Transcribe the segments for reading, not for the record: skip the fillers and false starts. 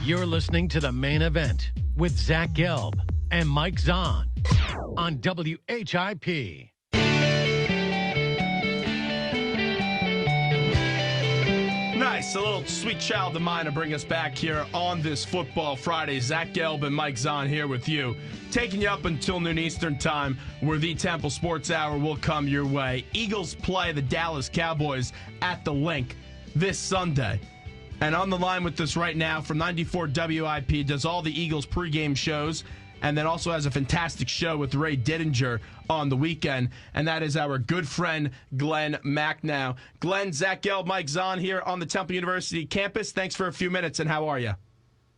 You're listening to The Main Event with Zach Gelb and Mike Zahn on WIP. Nice, a little sweet child of mine to bring us back here on this Football Friday. Zach Gelb and Mike Zahn here with you, taking you up until noon Eastern time, where the Temple Sports Hour will come your way. Eagles play the Dallas Cowboys at the Link this Sunday. And on the line with us right now from 94 WIP, does all the Eagles pregame shows, and then also has a fantastic show with Ray Dittinger on the weekend, and that is our good friend Glen Macnow. Glenn, Zach Gelb, Mike Zahn here on the Temple University campus. Thanks for a few minutes, and how are you?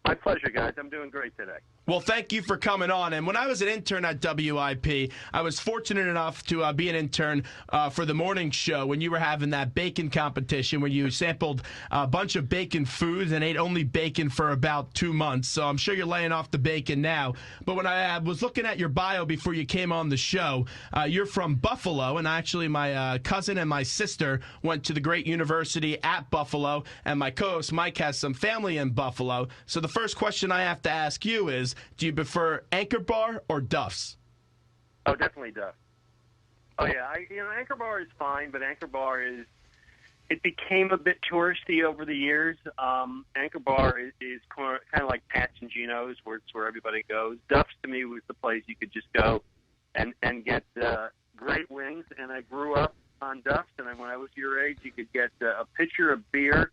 My pleasure, guys. I'm doing great today. Well, thank you for coming on. And when I was an intern at WIP, I was fortunate enough to be an intern for the morning show when you were having that bacon competition where you sampled a bunch of bacon foods and ate only bacon for about 2 months. So I'm sure you're laying off the bacon now. But when I was looking at your bio before you came on the show, you're from Buffalo. And actually, my cousin and my sister went to the great university at Buffalo. And my co-host Mike has some family in Buffalo. So the first question I have to ask you is, do you prefer Anchor Bar or Duff's? Oh, definitely Duff's. Oh, yeah. Anchor Bar is fine, but Anchor Bar it became a bit touristy over the years. Anchor Bar is kind of like Pat's and Gino's, where it's where everybody goes. Duff's, to me, was the place you could just go and get great wings. And I grew up on Duff's, and when I was your age, you could get a pitcher of beer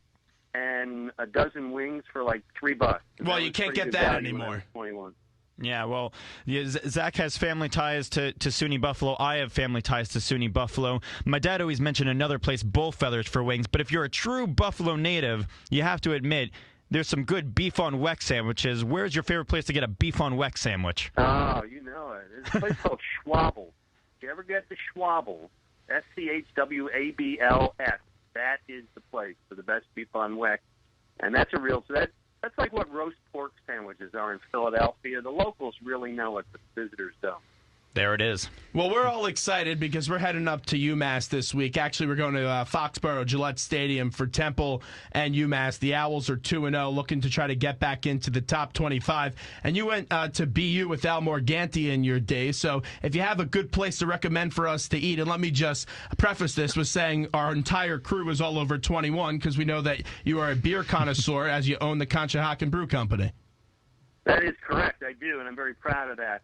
and a dozen wings for like $3. Well, you can't get that anymore. 21. Yeah, well, Zach has family ties to SUNY Buffalo. I have family ties to SUNY Buffalo. My dad always mentioned another place, Bullfeathers, for wings. But if you're a true Buffalo native, you have to admit there's some good beef on weck sandwiches. Where's your favorite place to get a beef on weck sandwich? Oh, you know it. There's a place called Schwabble. You ever get the Schwabble? SCHWABLS. That is the place for the best beef on weck. And that's that's like what roast pork sandwiches are in Philadelphia. The locals really know it, but the visitors don't. There it is. Well, we're all excited because we're heading up to UMass this week. Actually, we're going to Foxborough Gillette Stadium for Temple and UMass. The Owls are 2-0, looking to try to get back into the top 25. And you went to BU with Al Morganti in your days. So if you have a good place to recommend for us to eat, and let me just preface this with saying our entire crew is all over 21 because we know that you are a beer connoisseur as you own the Conshohocken Brew Company. That is correct. I do, and I'm very proud of that.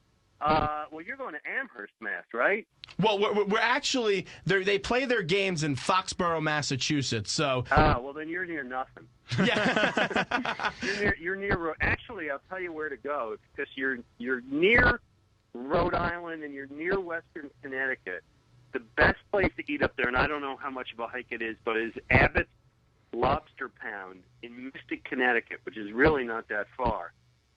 Well, you're going to Amherst, Mass, right? Well, we're actually they play their games in Foxborough, Massachusetts. So. Well, then you're near nothing. Yeah. you're near. Actually, I'll tell you where to go because you're near Rhode Island and you're near Western Connecticut. The best place to eat up there, and I don't know how much of a hike it is, but is Abbott's Lobster Pound in Mystic, Connecticut, which is really not that far,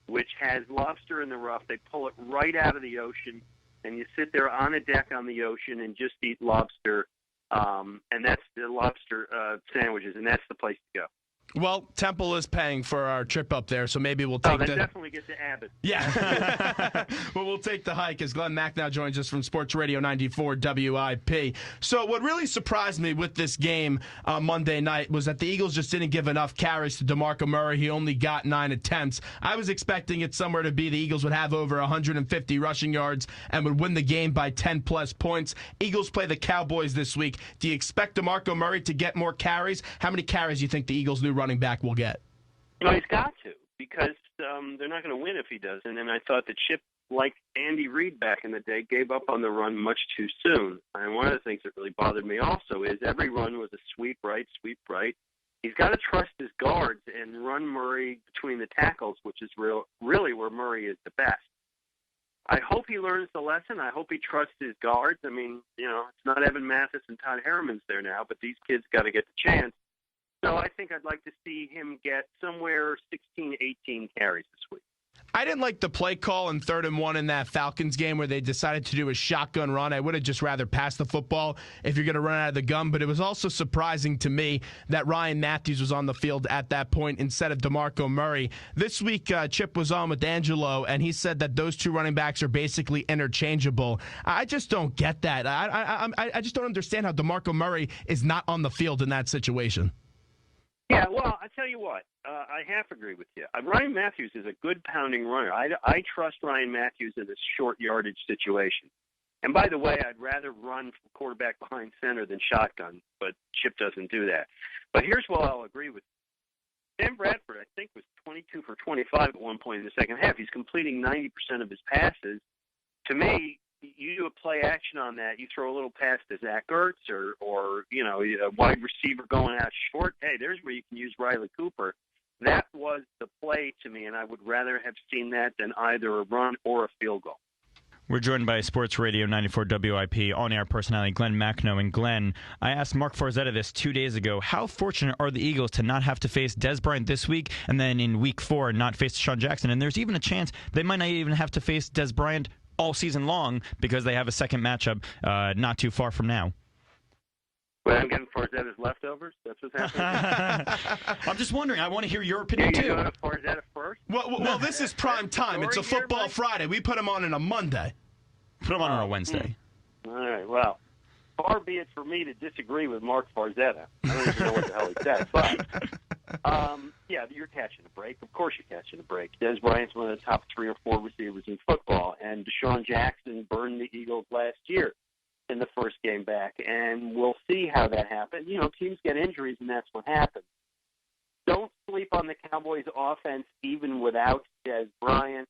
which has lobster in the rough. They pull it right out of the ocean, and you sit there on a deck on the ocean and just eat lobster, and that's the lobster sandwiches, and that's the place to go. Well, Temple is paying for our trip up there, so maybe we'll take definitely get to Abbott. Yeah. Well, we'll take the hike as Glen Macnow joins us from Sports Radio 94 WIP. So what really surprised me with this game Monday night was that the Eagles just didn't give enough carries to DeMarco Murray. He only got 9 attempts. I was expecting it somewhere to be the Eagles would have over 150 rushing yards and would win the game by 10-plus points. Eagles play the Cowboys this week. Do you expect DeMarco Murray to get more carries? How many carries do you think the Eagles' new running back will get? He's got to, because they're not going to win if he doesn't. And I thought that Chip, like Andy Reid back in the day, gave up on the run much too soon. And one of the things that really bothered me also is every run was a sweep right, sweep right. He's got to trust his guards and run Murray between the tackles, which is really where Murray is the best. I hope he learns the lesson. I hope he trusts his guards. I mean, it's not Evan Mathis and Todd Harriman's there now, but these kids got to get the chance. So I think I'd like to see him get somewhere 16, 18 carries this week. I didn't like the play call in 3rd and 1 in that Falcons game where they decided to do a shotgun run. I would have just rather passed the football if you're going to run out of the gun. But it was also surprising to me that Ryan Matthews was on the field at that point instead of DeMarco Murray. This week, Chip was on with Angelo, and he said that those two running backs are basically interchangeable. I just don't get that. I just don't understand how DeMarco Murray is not on the field in that situation. Yeah, well, I tell tell you what, I half agree with you. Ryan Matthews is a good pounding runner. I trust Ryan Matthews in this short yardage situation. And by the way, I'd rather run from quarterback behind center than shotgun, but Chip doesn't do that. But here's what I'll agree with. Sam Bradford, I think, was 22 for 25 at one point in the second half. He's completing 90% of his passes. To me, you do a play action on that. You throw a little pass to Zach Ertz or a wide receiver going out short. Hey, there's where you can use Riley Cooper. That was the play to me, and I would rather have seen that than either a run or a field goal. We're joined by Sports Radio 94 WIP on-air personality Glen Macnow. And Glenn, I asked Mark Farzetta this 2 days ago. How fortunate are the Eagles to not have to face Dez Bryant this week and then in Week 4 not face Deshaun Jackson? And there's even a chance they might not even have to face Dez Bryant all season long because they have a second matchup not too far from now. Well, I'm getting Farzetta's leftovers. That's what's happening. I'm just wondering. I want to hear your opinion, too. You go to Farzetta first? Well, this is prime time. It's a football Friday. We put him on a Monday. Put him on a Wednesday. All right, well, far be it for me to disagree with Mark Farzetta. I don't even know what the hell he said. But, yeah, you're catching a break. Of course you're catching a break. Dez Bryant's one of the top 3 or 4 receivers in football, and Deshaun Jackson burned the Eagles last year in the first game back, and we'll see how that happens. Teams get injuries, and that's what happens. Don't sleep on the Cowboys' offense even without Dez Bryant.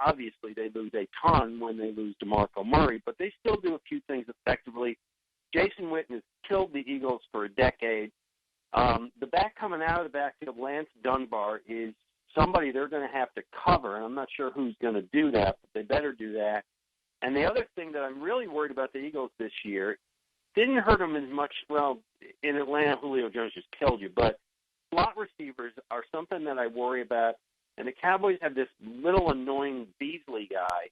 Obviously, they lose a ton when they lose DeMarco Murray, but they still do a few things effectively. Jason Witten has killed the Eagles for a decade. The back coming out of the backfield, Lance Dunbar, is somebody they're going to have to cover, and I'm not sure who's going to do that, but they better do that. And the other thing that I'm really worried about the Eagles this year, didn't hurt them as much. Well, in Atlanta, Julio Jones just killed you, but slot receivers are something that I worry about. And the Cowboys have this little annoying Beasley guy.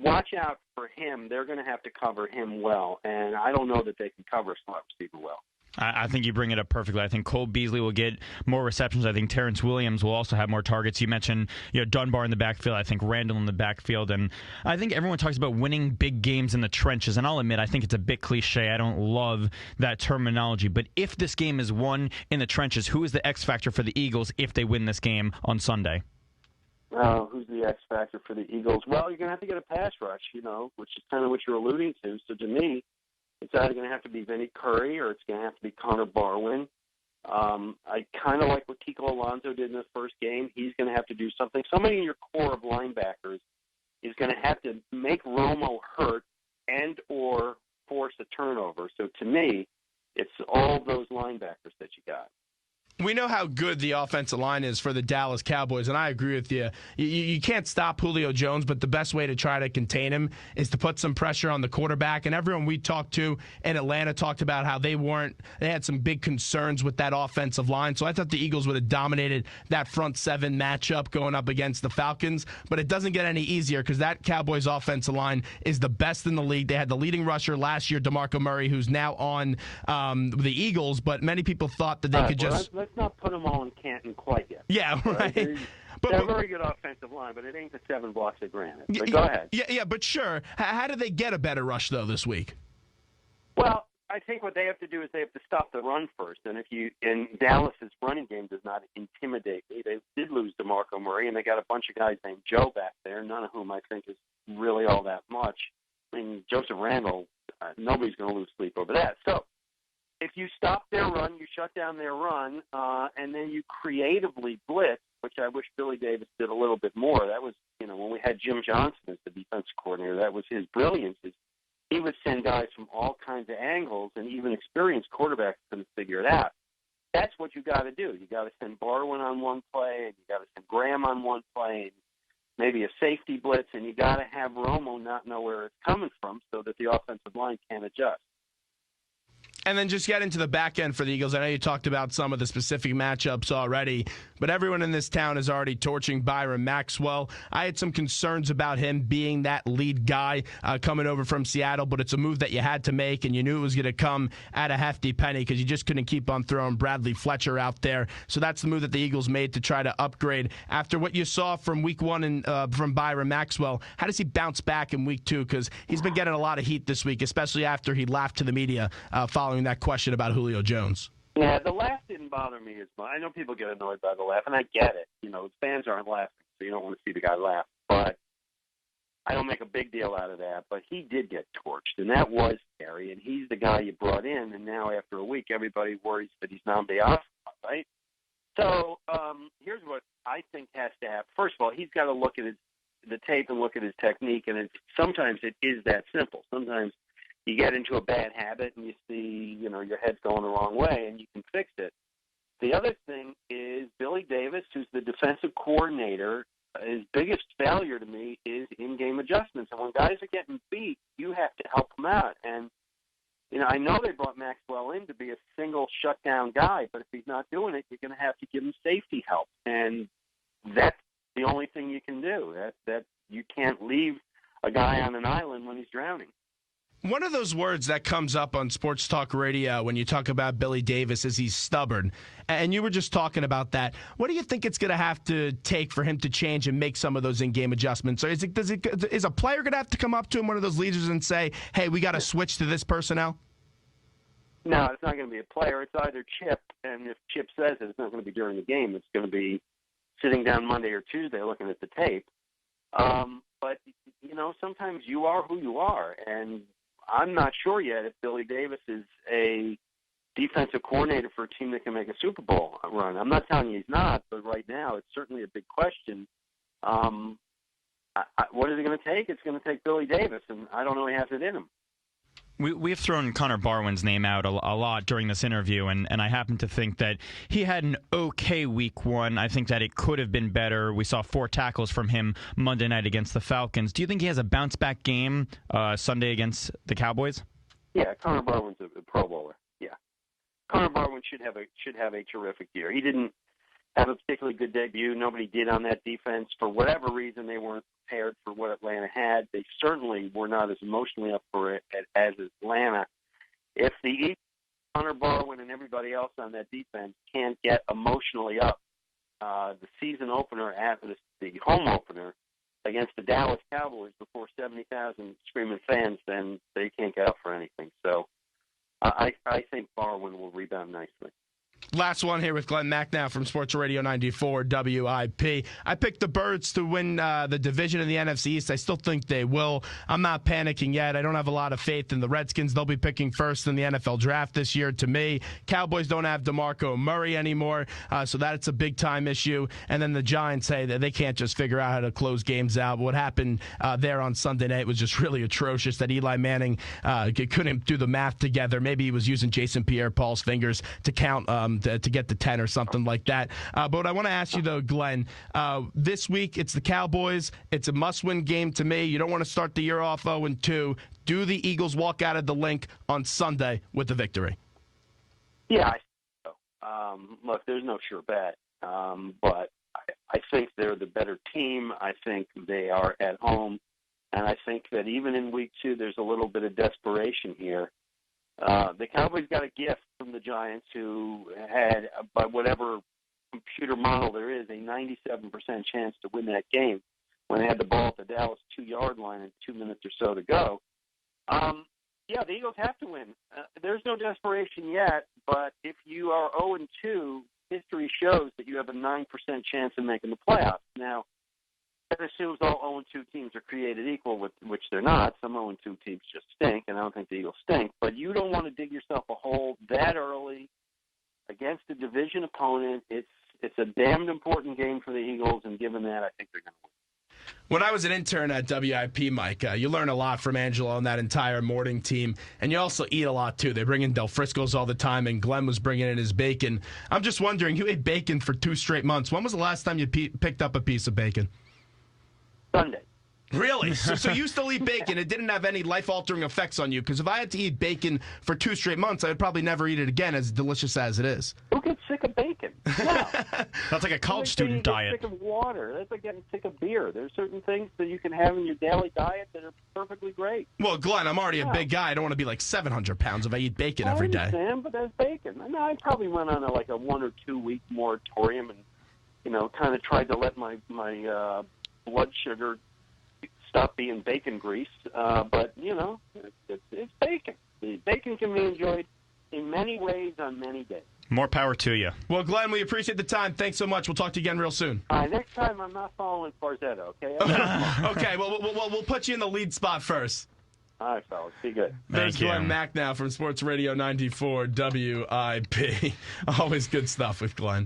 Watch out for him. They're going to have to cover him well, and I don't know that they can cover a slot receiver well. I think you bring it up perfectly. I think Cole Beasley will get more receptions. I think Terrence Williams will also have more targets. You mentioned Dunbar in the backfield. I think Randall in the backfield. And I think everyone talks about winning big games in the trenches. And I'll admit, I think it's a bit cliche. I don't love that terminology. But if this game is won in the trenches, who is the X factor for the Eagles if they win this game on Sunday? Who's the X factor for the Eagles? Well, you're going to have to get a pass rush, which is kind of what you're alluding to. So to me, it's either going to have to be Vinny Curry or it's going to have to be Connor Barwin. I kind of like what Kiko Alonso did in the first game. He's going to have to do something. Somebody in your core of linebackers is going to have to make Romo hurt and or force a turnover. So to me, it's all those linebackers that you got. We know how good the offensive line is for the Dallas Cowboys, and I agree with you. You can't stop Julio Jones, but the best way to try to contain him is to put some pressure on the quarterback. And everyone we talked to in Atlanta talked about how they had some big concerns with that offensive line. So I thought the Eagles would have dominated that front seven matchup going up against the Falcons. But it doesn't get any easier because that Cowboys offensive line is the best in the league. They had the leading rusher last year, DeMarco Murray, who's now on the Eagles. But many people thought that they could just... Let's not put them all in Canton quite yet. Yeah, right. They're a very good offensive line, but it ain't the 7 blocks of granite. But go ahead. Yeah, but sure. How did they get a better rush, though, this week? Well, I think what they have to do is they have to stop the run first. And Dallas's running game does not intimidate me. They did lose DeMarco Murray, and they got a bunch of guys named Joe back there, none of whom I think is really all that much. I mean, Joseph Randall, nobody's going to lose sleep over that. So, if you stop their run, you shut down their run, and then you creatively blitz, which I wish Billy Davis did a little bit more. That was, when we had Jim Johnson as the defense coordinator, that was his brilliance. He would send guys from all kinds of angles, and even experienced quarterbacks couldn't figure it out. That's what you got to do. You got to send Barwin on one play, and you got to send Graham on one play, and maybe a safety blitz, and you got to have Romo not know where it's coming from so that the offensive line can adjust. And then just get into the back end for the Eagles. I know you talked about some of the specific matchups already, but everyone in this town is already torching Byron Maxwell. I had some concerns about him being that lead guy coming over from Seattle, but it's a move that you had to make, and you knew it was going to come at a hefty penny because you just couldn't keep on throwing Bradley Fletcher out there. So that's the move that the Eagles made to try to upgrade. After what you saw from week one and from Byron Maxwell, how does he bounce back in week two? Because he's been getting a lot of heat this week, especially after he laughed to the media following that question about Julio Jones. Yeah, the laugh didn't bother me as much. I know people get annoyed by the laugh, and I get it. You know, fans aren't laughing, so you don't want to see the guy laugh. But I don't make a big deal out of that. But he did get torched, and that was scary. And he's the guy you brought in, and now after a week, everybody worries that he's non-Biafra, right? So here's what I think has to happen. First of all, he's got to look at the tape and look at his technique, and sometimes it is that simple. Sometimes you get into a bad habit and you see, you know, your head's going the wrong way, and you can fix it. The other thing is Billy Davis, who's the defensive coordinator, his biggest failure to me is in-game adjustments. And when guys are getting beat, you have to help them out. And, you know, I know they brought Maxwell in to be a single shutdown guy, but if he's not doing it, you're going to have to give him safety help. And that's the only thing you can do. That you can't leave a guy on an island when he's drowning. One of those words that comes up on sports talk radio when you talk about Billy Davis is he's stubborn. And you were just talking about that. What do you think it's going to have to take for him to change and make some of those in-game adjustments? Or is a player going to have to come up to him, one of those leaders, and say, hey, we got to switch to this personnel? No, it's not going to be a player. It's either Chip, and if Chip says it, it's not going to be during the game. It's going to be sitting down Monday or Tuesday looking at the tape. But, you know, sometimes you are who you are, and I'm not sure yet if Billy Davis is a defensive coordinator for a team that can make a Super Bowl run. I'm not telling you he's not, but right now it's certainly a big question. What is it going to take? It's going to take Billy Davis, and I don't know he has it in him. We've thrown Connor Barwin's name out a lot during this interview, and I happen to think that he had an okay week one. I think that it could have been better. We saw 4 tackles from him Monday night against the Falcons. Do you think he has a bounce-back game Sunday against the Cowboys? Yeah, Connor Barwin's a Pro Bowler. Yeah. Connor Barwin should have a terrific year. He didn't have a particularly good debut. Nobody did on that defense. For whatever reason, they weren't prepared for what Atlanta had. They certainly were not as emotionally up for it as Atlanta. If the Eagles, Connor Barwin, and everybody else on that defense can't get emotionally up, the season opener after the home opener against the Dallas Cowboys before 70,000 screaming fans, then they can't get up for anything. So I think Barwin will rebound nicely. Last one here with Glen Macnow from Sports Radio 94 WIP. I picked the Birds to win the division in the NFC East. I still think they will. I'm not panicking yet. I don't have a lot of faith in the Redskins. They'll be picking first in the NFL draft this year to me. Cowboys don't have DeMarco Murray anymore, so that's a big-time issue. And then the Giants say that they can't just figure out how to close games out. What happened there on Sunday night was just really atrocious, that Eli Manning couldn't do the math together. Maybe he was using Jason Pierre-Paul's fingers to count to get to 10 or something like that. But I want to ask you, though, Glenn, this week it's the Cowboys. It's a must-win game to me. You don't want to start the year off 0-2. Do the Eagles walk out of the Link on Sunday with the victory? Yeah, I think so. Look, there's no sure bet, but I think they're the better team. I think they are at home, and I think that even in week 2, there's a little bit of desperation here. The Cowboys got a gift from the Giants, who had, by whatever computer model there is, a 97% chance to win that game when they had the ball at the Dallas 2-yard line and 2 minutes or so to go. Yeah, the Eagles have to win. There's no desperation yet, but if you are 0-2, history shows that you have a 9% chance of making the playoffs. Now, that assumes all 0-2 teams are created equal, which they're not. Some 0-2 teams just stink, and I don't think the Eagles stink. But you don't want to dig yourself a hole that early against a division opponent. It's a damned important game for the Eagles, and given that, I think they're going to win. When I was an intern at WIP, Mike, you learn a lot from Angelo and that entire morning team, and you also eat a lot, too. They bring in Del Frisco's all the time, and Glenn was bringing in his bacon. I'm just wondering, you ate bacon for 2 straight months. When was the last time you picked up a piece of bacon? Sunday. Really? So you still eat bacon. It didn't have any life-altering effects on you? Because if I had to eat bacon for 2 straight months, I would probably never eat it again, as delicious as it is. Who gets sick of bacon? No. That's like a college student diet. Sick of water. That's like getting sick of beer. There's certain things that you can have in your daily diet that are perfectly great. Well, Glenn, I'm already a big guy. I don't want to be like 700 pounds if I eat bacon every day. I understand, but that's bacon. No, I probably went on a 1 or 2 week moratorium and, kind of tried to let my blood sugar stop being bacon grease, but it's bacon. Bacon can be enjoyed in many ways on many days. More power to you. Well, Glenn, we appreciate the time. Thanks so much. We'll talk to you again real soon. All right, next time I'm not following Farzetta, okay? Okay, well, we'll put you in the lead spot first. All right, fellas. Be good. There's Thank you. Glen Macnow from Sports Radio 94 WIP. Always good stuff with Glenn.